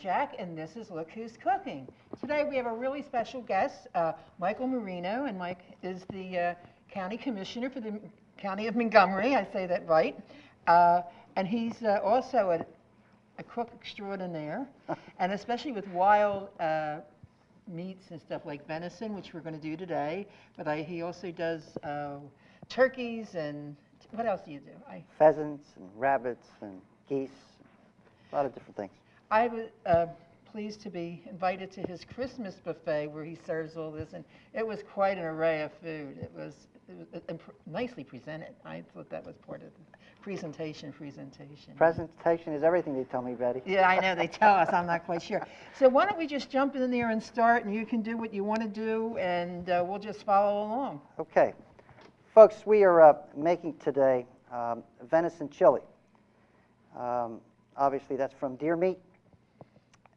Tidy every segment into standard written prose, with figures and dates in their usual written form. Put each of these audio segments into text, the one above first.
Banjack, and this is Look Who's Cooking. Today we have a really special guest, Michael Marino, and Mike is the county commissioner for the county of Montgomery, I say that right. And he's also a cook extraordinaire, and especially with wild meats and stuff like venison, which we're going to do today. But he also does turkeys and what else do you do? Pheasants and rabbits and geese, a lot of different things. I was pleased to be invited to his Christmas buffet where he serves all this, and it was quite an array of food. It was nicely presented. I thought that was part of the presentation. Presentation is everything, they tell me, Betty. Yeah, I know, they tell us. I'm not quite sure. So why don't we just jump in there and start, and you can do what you want to do, and we'll just follow along. Okay. Folks, we are making today venison chili. Obviously, that's from deer meat.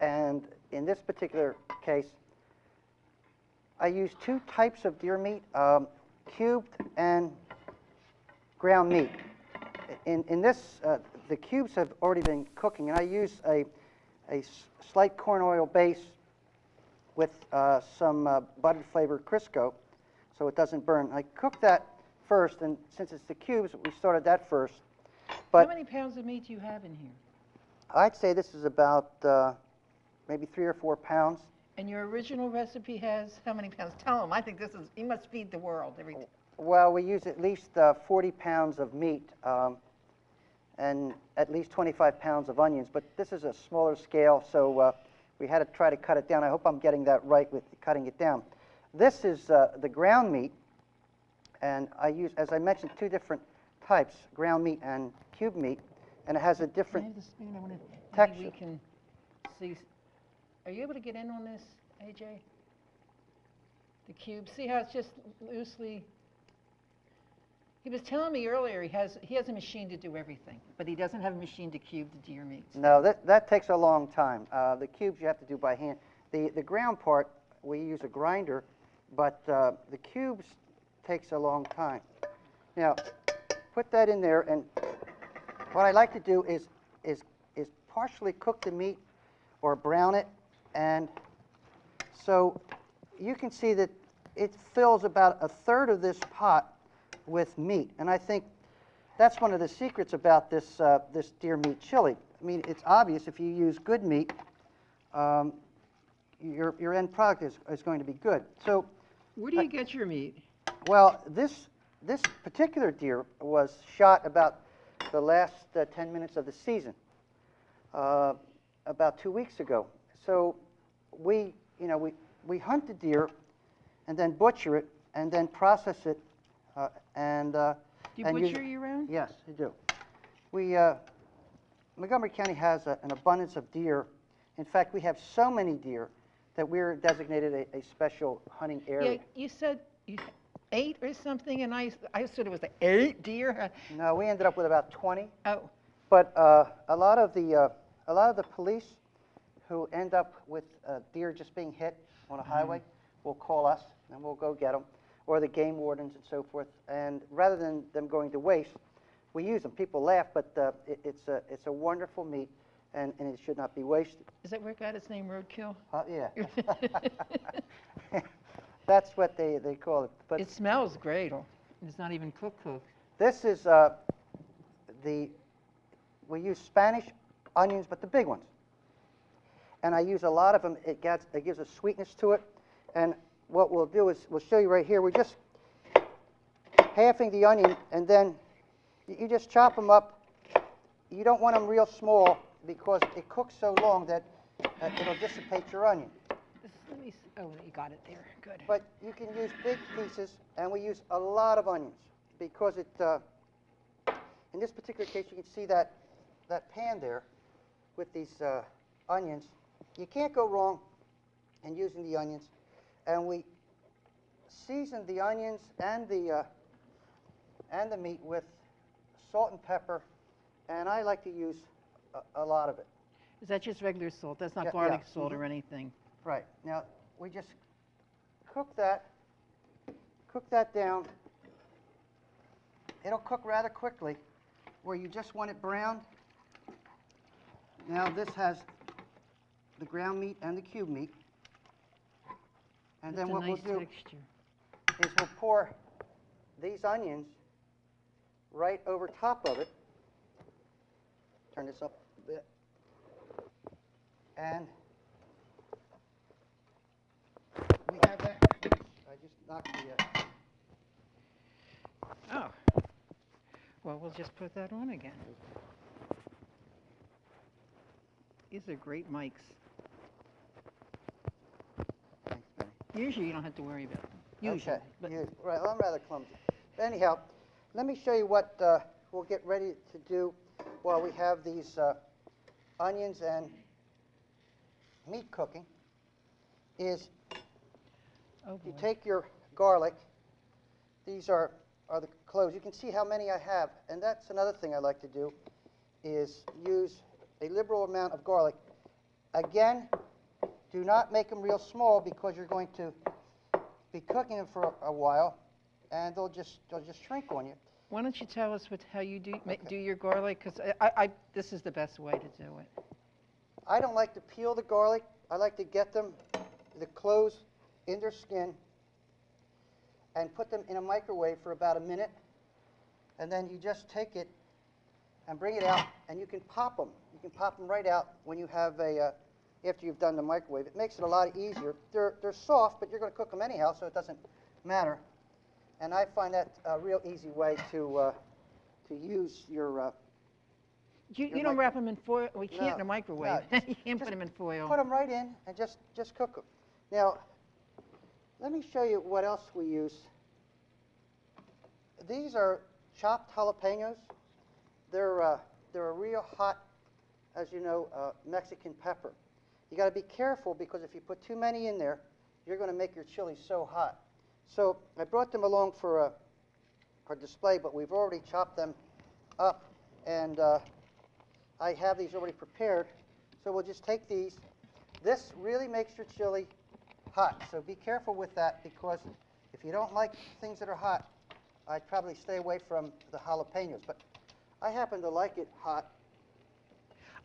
And in this particular case, I use two types of deer meat, cubed and ground meat. In this, the cubes have already been cooking, and I use a slight corn oil base with some buttered flavored Crisco so it doesn't burn. I cook that first, and since it's the cubes, we started that first. But how many pounds of meat do you have in here? I'd say this is about maybe 3 or 4 pounds. And your original recipe has how many pounds? Tell him. I think you must feed the world every time. Well, we use at least 40 pounds of meat and at least 25 pounds of onions, but this is a smaller scale, so we had to try to cut it down. I hope I'm getting that right with cutting it down. This is the ground meat, and I use, as I mentioned, two different types, ground meat and cube meat, and it has a different texture. We can see. Are you able to get in on this, AJ? The cube. See how it's just loosely. He was telling me earlier he has a machine to do everything, but he doesn't have a machine to cube the deer meat. No, that takes a long time. The cubes you have to do by hand. The ground part we use a grinder, but the cubes takes a long time. Now, put that in there, and what I like to do is partially cook the meat or brown it, and so you can see that it fills about a third of this pot with meat, and I think that's one of the secrets about this this deer meat chili. I mean, it's obvious if you use good meat, your end product is going to be good. So, where do you get your meat? Well, this particular deer was shot about the last 10 minutes of the season, about 2 weeks ago. So we hunt the deer and then butcher it and then process it do you butcher year-round? Yes, we do. Montgomery County has an abundance of deer. In fact, we have so many deer that we're designated a special hunting area. Yeah, you said 8 or something, and I said it was 8 deer. No, we ended up with about 20. Oh. But a lot of the police who end up with deer just being hit on a highway will call us, and we'll go get them, or the game wardens and so forth. And rather than them going to waste, we use them. People laugh, but it's a wonderful meat, and it should not be wasted. Is that where it got its name, roadkill? Yeah. That's what they call it. But it smells great. It's not even cooked. This is we use Spanish onions, but the big ones. And I use a lot of them. It gives a sweetness to it. And what we'll do is we'll show you right here. We're just halving the onion, and then you just chop them up. You don't want them real small because it cooks so long that it'll dissipate your onion. Oh, you got it there. Good. But you can use big pieces, and we use a lot of onions because in this particular case, you can see that pan there with these onions. You can't go wrong in using the onions. And we season the onions and the meat with salt and pepper, and I like to use a lot of it. Is that just regular salt? That's not garlic salt or anything? Right. Now, we just cook that down. It'll cook rather quickly, where you just want it browned. Now, this has the ground meat and the cube meat. And That's then a what nice we'll do texture. is we'll pour these onions right over top of it. Turn this up a bit. And we have that. I just knocked the... Oh. Well, we'll just put that on again. These are great mics. Thanks, Benny. Usually you don't have to worry about them. Usually. Okay. But Right, well, I'm rather clumsy. But anyhow, let me show you what we'll get ready to do while we have these onions and meat cooking. Is oh you boy. take your garlic. These are the cloves. You can see how many I have. And that's another thing I like to do, is use a liberal amount of garlic. Again, do not make them real small because you're going to be cooking them for a while, and they'll just shrink on you. Why don't you tell us how you do Okay. do your garlic? Because this is the best way to do it. I don't like to peel the garlic. I like to get them, the cloves, in their skin, and put them in a microwave for about a minute. And then you just take it and bring it out, and you can pop them. You can pop them right out when you have after you've done the microwave. It makes it a lot easier. They're soft, but you're going to cook them anyhow, so it doesn't matter. And I find that a real easy way to use your... You don't wrap them in foil. We can't No, in a microwave. no, You can't put just them in foil. Put them right in and just cook them. Now, let me show you what else we use. These are chopped jalapenos. They're a real hot, as you know, Mexican pepper. You got to be careful because if you put too many in there, you're going to make your chili so hot. So I brought them along for display, but we've already chopped them up, and I have these already prepared. So we'll just take these. This really makes your chili hot, so be careful with that because if you don't like things that are hot, I'd probably stay away from the jalapenos. But I happen to like it hot.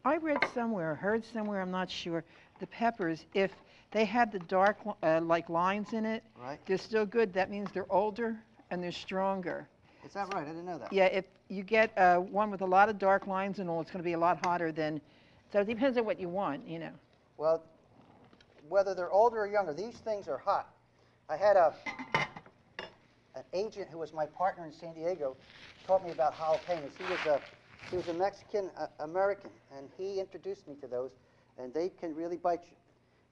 I read somewhere, heard somewhere, I'm not sure, the peppers, if they had the dark like lines in it, Right. they're still good. That means they're older and they're stronger. Is that right? I didn't know that. Yeah, if you get one with a lot of dark lines and all, it's going to be a lot hotter than, so it depends on what you want, you know. Well, whether they're older or younger, these things are hot. I had an agent who was my partner in San Diego taught me about jalapenos. He was a Mexican American, and he introduced me to those, and they can really bite you.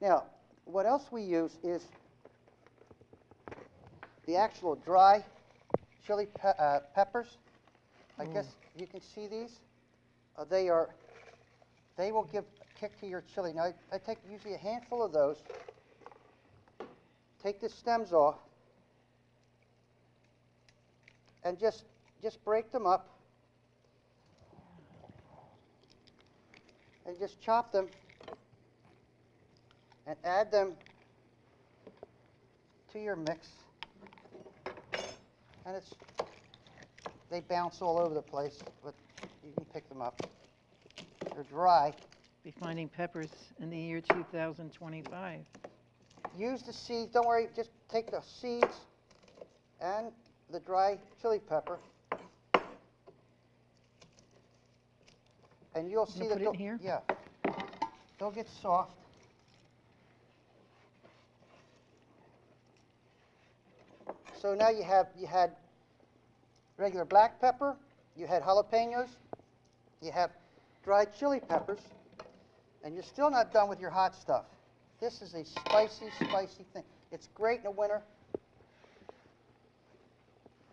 Now, what else we use is the actual dry chili peppers. I guess you can see these. They will give a kick to your chili. Now, I take usually a handful of those, take the stems off, and just break them up, and just chop them, and add them to your mix. And they bounce all over the place, but you can pick them up. They're dry. Be finding peppers in the year 2025. Use the seeds. Don't worry, just take the seeds and the dry chili pepper, and you'll see that put it in here? Yeah, they'll get soft. So now you had regular black pepper, you had jalapenos, you have dried chili peppers, and you're still not done with your hot stuff. This is a spicy, spicy thing. It's great in the winter.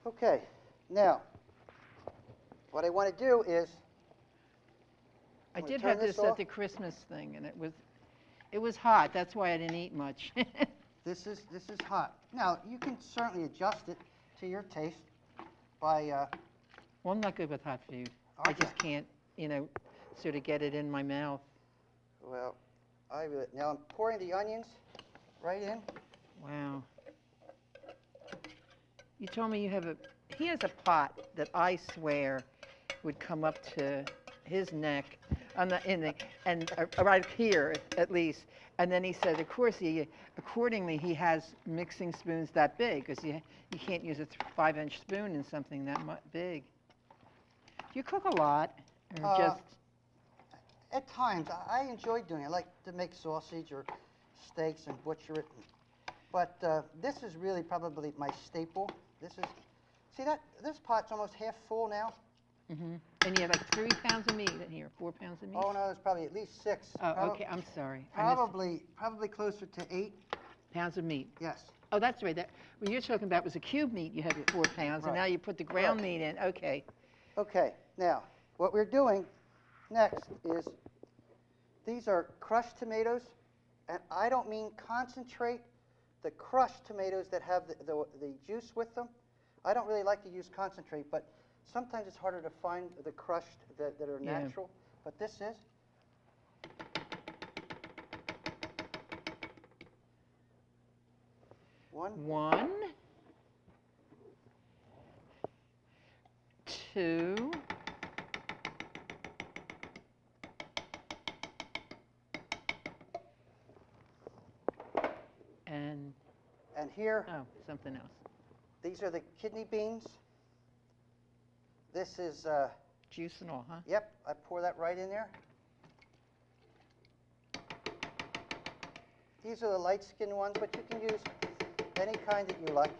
Okay, now, what I want to do is, I I'm gonna did turn have this off. at the Christmas thing, and it was hot. That's why I didn't eat much. This is hot. Now, you can certainly adjust it to your taste by, Well, I'm not good with hot food. I Aren't ya? just can't, sort of get it in my mouth. well, now I'm pouring the onions right in. Wow. You told me he has a pot that I swear would come up to his neck. on the, in the, and right here at least. And then he said, of course, accordingly, he has mixing spoons that big, because you can't use a 5-inch spoon in something that big. Do you cook a lot, or just? At times, I enjoy doing it. I like to make sausage or steaks and butcher it. But this is really probably my staple. See that? This pot's almost half full now. Mm-hmm. And you have like 3 pounds of meat in here, 4 pounds of meat? Oh, no, there's probably at least 6. Oh, okay, I'm sorry. Probably closer to 8. Pounds of meat? Yes. Oh, that's right. When you're talking about was a cube meat, you have your 4 pounds, and now you put the ground meat in. Okay. Okay, now, what we're doing next is, these are crushed tomatoes, and I don't mean concentrate, the crushed tomatoes that have the juice with them. I don't really like to use concentrate, but sometimes it's harder to find the crushed that are natural. But this is. One. 2. And here. Oh, something else. These are the kidney beans. This is. Juice and all, huh? Yep, I pour that right in there. These are the light-skinned ones, but you can use any kind that you like.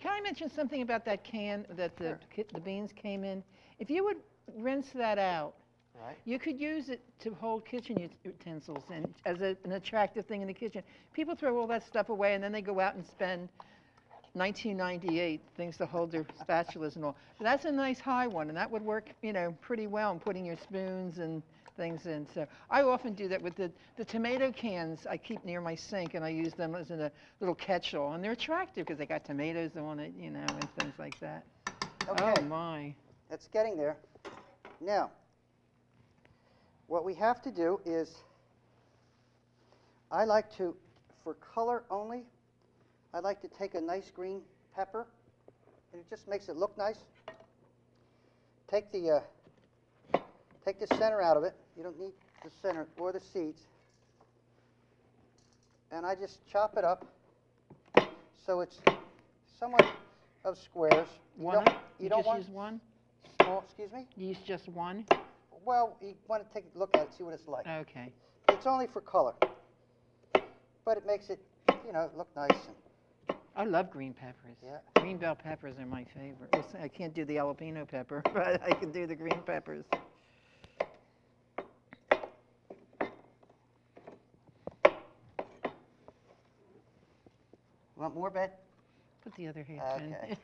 Can I mention something about that can that the beans came in? If you would rinse that out, you could use it to hold kitchen utensils and as an attractive thing in the kitchen. People throw all that stuff away, and then they go out and spend $19.98 things to hold their spatulas and all. But that's a nice high one, and that would work, pretty well in putting your spoons and things in. So I often do that with the tomato cans. I keep near my sink, and I use them as a little catch-all, and they're attractive because they got tomatoes on it, and things like that. Okay. Oh my! That's getting there. Now, what we have to do is, I like to, for color only, I like to take a nice green pepper, and it just makes it look nice. Take the center out of it. You don't need the center or the seeds. And I just chop it up so it's somewhat of squares. You just use one? Small, excuse me? You use just one? Well, you want to take a look at it, see what it's like. Okay. It's only for color, but it makes it, look nice. I love green peppers. Yeah. Green bell peppers are my favorite. Well, I can't do the jalapeno pepper, but I can do the green peppers. Want more, Ben? Put the other half in. Okay.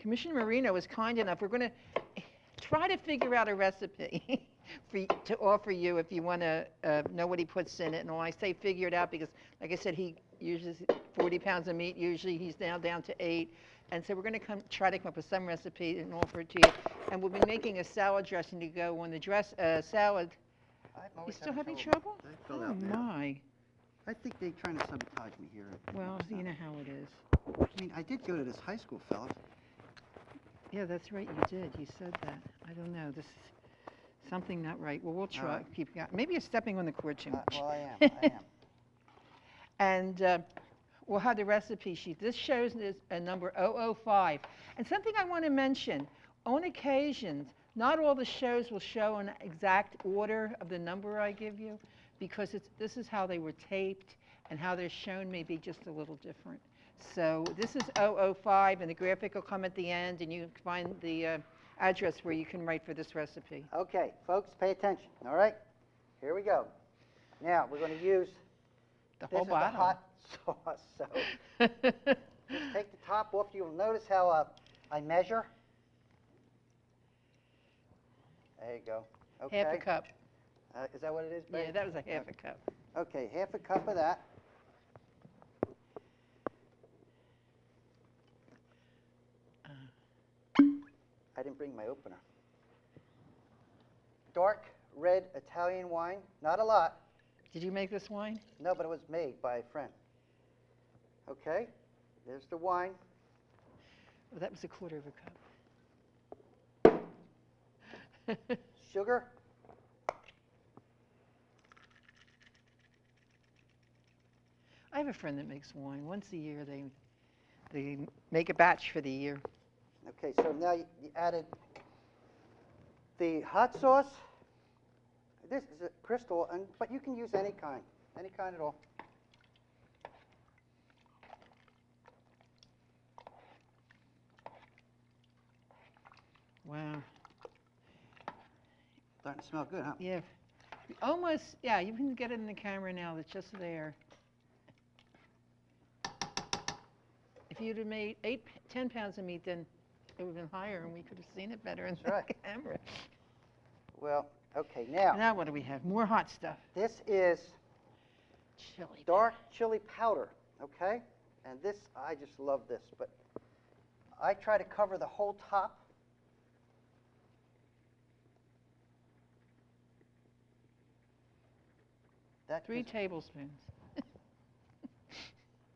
Commissioner Marino was kind enough. We're going to try to figure out a recipe to offer you if you want to know what he puts in it. And when I say figure it out, because like I said, he uses 40 pounds of meat. Usually he's now down to 8. And so we're going to try to come up with some recipe and offer it to you. And we'll be making a salad dressing to go on the salad. You still having trouble? I fell Oh out now. my. I think they're trying to sabotage me here. Well, you know how it is. I mean, I did go to this high school, fellas. Yeah, that's right. You did. You said that. I don't know. This is something not right. Well, we'll try. Right. Keep going. Maybe you're stepping on the cord too much. Well, I am. And we'll have the recipe sheet. This shows a number 005. And something I want to mention, on occasions, not all the shows will show an exact order of the number I give you, because this is how they were taped, and how they're shown may be just a little different. So this is 005, and the graphic will come at the end, and you can find the address where you can write for this recipe. Okay, folks, pay attention. All right, here we go. Now we're going to use The whole bottle. The hot sauce. So just take the top off. You'll notice how I measure. There you go. Okay. Half a cup. Is that what it is, babe? Yeah, that was a half a cup. Okay, half a cup of that. didn't bring my opener. Dark red Italian wine, not a lot. Did you make this wine? No, but it was made by a friend. Okay, there's the wine. Well, that was a quarter of a cup. Sugar. I have a friend that makes wine. Once a year, they make a batch for the year. Okay, so now you added the hot sauce. This is a crystal, but you can use any kind at all. Wow. Starting to smell good, huh? Yeah. Almost, yeah, you can get it in the camera now. It's just there. If you'd have made 10 pounds of meat, then it would have been higher, and we could have seen it better in That's the camera. Well, okay, now Now what do we have? More hot stuff. this is Chili. dark chili powder, okay? And this, I just love this, but I try to cover the whole top. That 3 gives- tablespoons.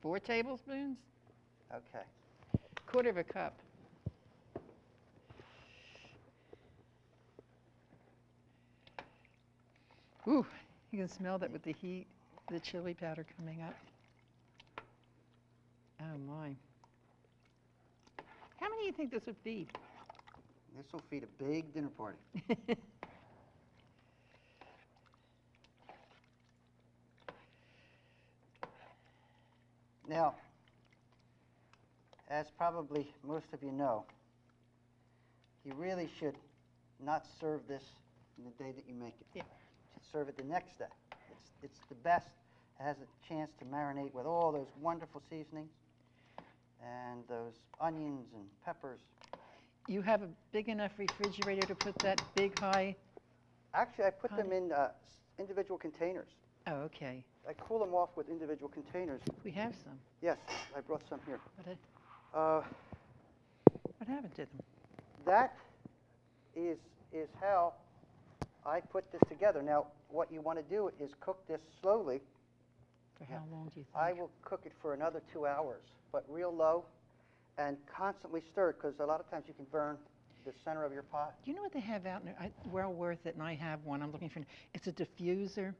4 tablespoons? Okay. Quarter of a cup. Ooh, you can smell that with the heat, the chili powder coming up. Oh my. How many do you think this would feed? This will feed a big dinner party. Now, as probably most of you know, you really should not serve this in the day that you make it. Yeah. You should serve it the next day. It's the best. It has a chance to marinate with all those wonderful seasonings and those onions and peppers. You have a big enough refrigerator to put that big high? Actually, I put them in individual containers. Oh, okay. I cool them off with individual containers. We have some. Yes, I brought some here. What happened to them? That is how I put this together. Now, what you want to do is cook this slowly. For how long do you think? I will cook it for another 2 hours, but real low and constantly stir it, because a lot of times you can burn the center of your pot. Do you know what they have out there? Well worth it, and I have one. I'm looking for. It's a diffuser.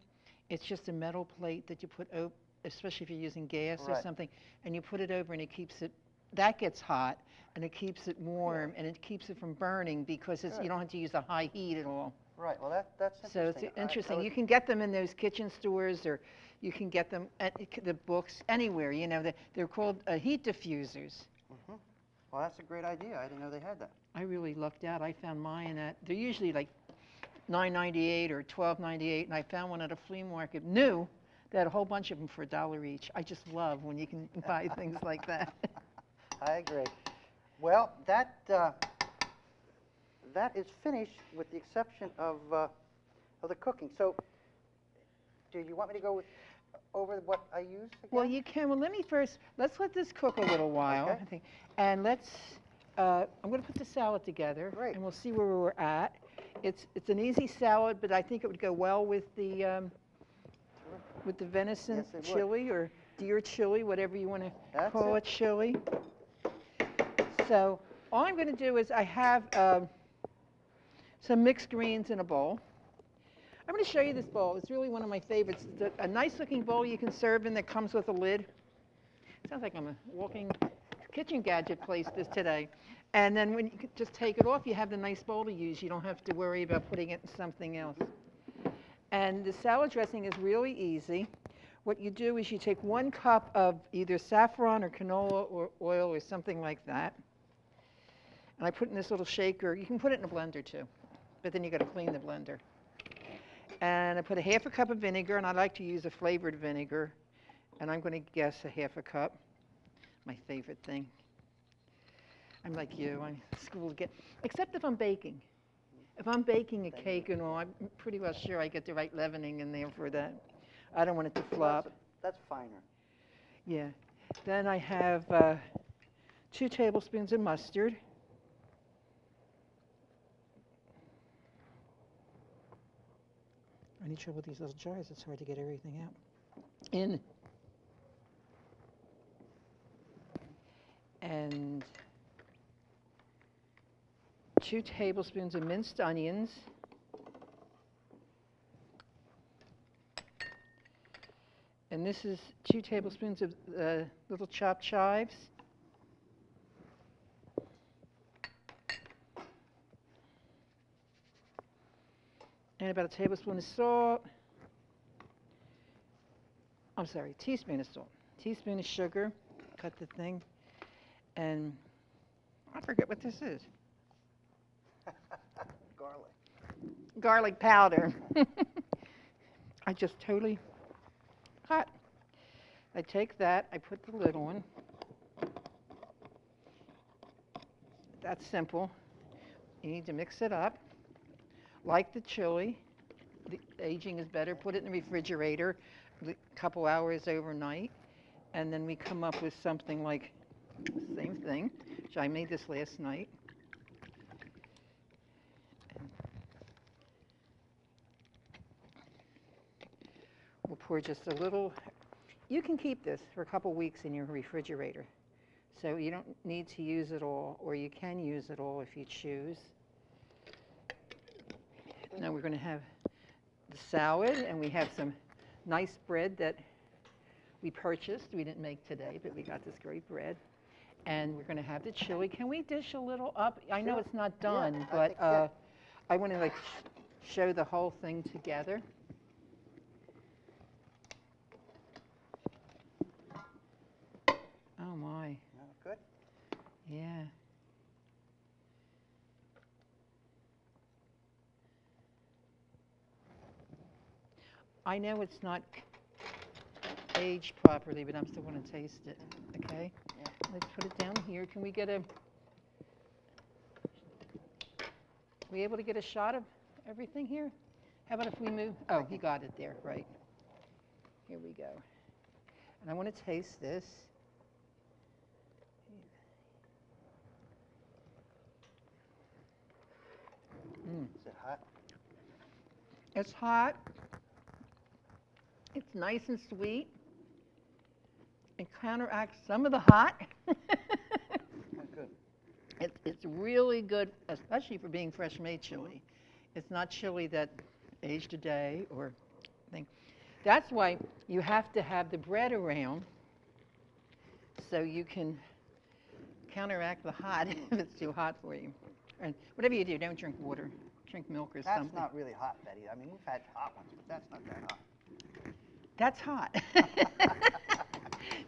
It's just a metal plate that you put over, especially if you're using gas or Right. something, and you put it over, and it keeps it. That gets hot, and it keeps it warm, and it keeps it from burning because it's, Good. you don't have to use the high heat at all. Right, well, that's So interesting. it's interesting. You can get them in those kitchen stores, or you can get them at the books anywhere. You know, they're called heat diffusers. Mm-hmm. Well, that's a great idea. I didn't know they had that. I really lucked out. I found mine at, they're usually like $9.98 or $12.98, and I found one at a flea market, new. They had a whole bunch of them for $1 each. I just love when you can buy things like that. I agree. Well, that is finished with the exception of the cooking. So, do you want me to go over what I used again? Well, you can. Well, let's let this cook a little while, Okay. I think. And I'm going to put the salad together, Great. and we'll see where we're at. It's an easy salad, but I think it would go well with the venison Yes, it would. chili or deer chili, whatever you want to That's call it. it, chili. So all I'm going to do is I have some mixed greens in a bowl. I'm going to show you this bowl. It's really one of my favorites. It's a nice-looking bowl you can serve in that comes with a lid. Sounds like I'm a walking kitchen gadget place today. And then when you just take it off, you have the nice bowl to use. You don't have to worry about putting it in something else. And the salad dressing is really easy. What you do is you take 1 cup of either saffron or canola or oil or something like that. And I put in this little shaker. You can put it in a blender too, but then you got to clean the blender. And I put a 1/2 cup of vinegar, and I like to use a flavored vinegar. And I'm going to guess a 1/2 cup. My favorite thing. I'm like you. I'm schooled to get, except if I'm baking. If I'm baking a cake and all, I'm pretty well sure I get the right leavening in there for that. I don't want it to flop. That's finer. Yeah. Then I have 2 tablespoons of mustard. any trouble with these little jars. It's hard to get everything out. In. And 2 tablespoons of minced onions. And this is 2 tablespoons of little chopped chives. And about a tablespoon of salt. I'm sorry, teaspoon of salt. Teaspoon of sugar. Cut the thing. And I forget what this is. Garlic. Garlic powder. I just totally cut. I take that, I put the lid on. That's simple. You need to mix it up. Like the chili, the aging is better. Put it in the refrigerator a couple hours overnight. And then we come up with something like the same thing, which I made this last night. We'll pour just a little. You can keep this for a couple weeks in your refrigerator. So you don't need to use it all, or you can use it all if you choose. Now we're going to have the salad, and we have some nice bread that we purchased. We didn't make today, but we got this great bread. And we're going to have the chili. Can we dish a little up? I know Sure. it's not done, Yeah, but yeah. I want to show the whole thing together. Oh my. Good. Yeah. I know it's not aged properly, but I'm still going to taste it. Okay? Yeah. Let's put it down here. Can we get we able to get a shot of everything here? How about if we move? Oh, he got it there, right. Here we go. And I want to taste this. Is it hot? It's hot. It's nice and sweet. It counteracts some of the hot. Good. It's really good, especially for being fresh made chili. It's not chili that aged a day or thing. That's why you have to have the bread around so you can counteract the hot if it's too hot for you. And whatever you do, don't drink water. Drink milk or That's something. not really hot, Betty. I mean, we've had hot ones, but that's not that hot. That's hot.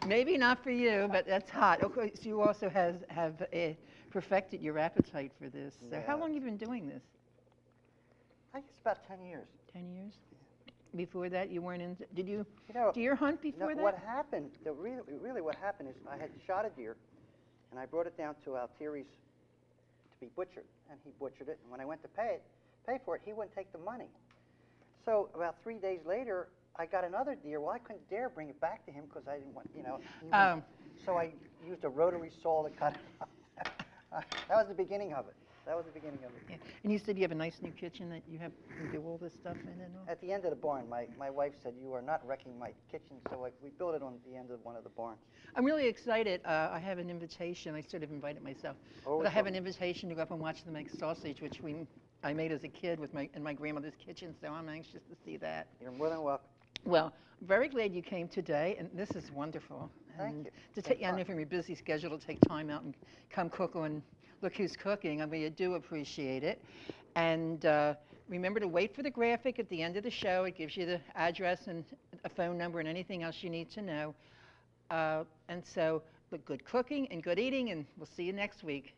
Maybe not for you, but that's hot. Okay, so you also have perfected your appetite for this. So how Yeah. long have you been doing this? I think it's about 10 years. 10 years? Before that, you weren't into, did you You know, deer hunt before that? what happened, really what happened is I had shot a deer, and I brought it down to Altieri's to be butchered, and he butchered it, and when I went to pay for it, he wouldn't take the money. So about 3 days later, I got another deer. Well, I couldn't dare bring it back to him because I didn't want, so I used a rotary saw to cut it off. That was the beginning of it. Yeah. And you said you have a nice new kitchen that you do all this stuff in and all? At the end of the barn, my wife said, "You are not wrecking my kitchen," so we built it on the end of one of the barns. I'm really excited. I have an invitation. I sort of invited myself. Oh, But I have welcome. an invitation to go up and watch them make sausage, which I made as a kid in my grandmother's kitchen, so I'm anxious to see that. You're more than welcome. Well, very glad you came today, and this is wonderful. Thank And you. To It's take, been I know fun. from your busy schedule to take time out and come cook and look who's cooking. I mean, I do appreciate it. And remember to wait for the graphic at the end of the show. It gives you the address and a phone number and anything else you need to know. And so, but good cooking and good eating, and we'll see you next week.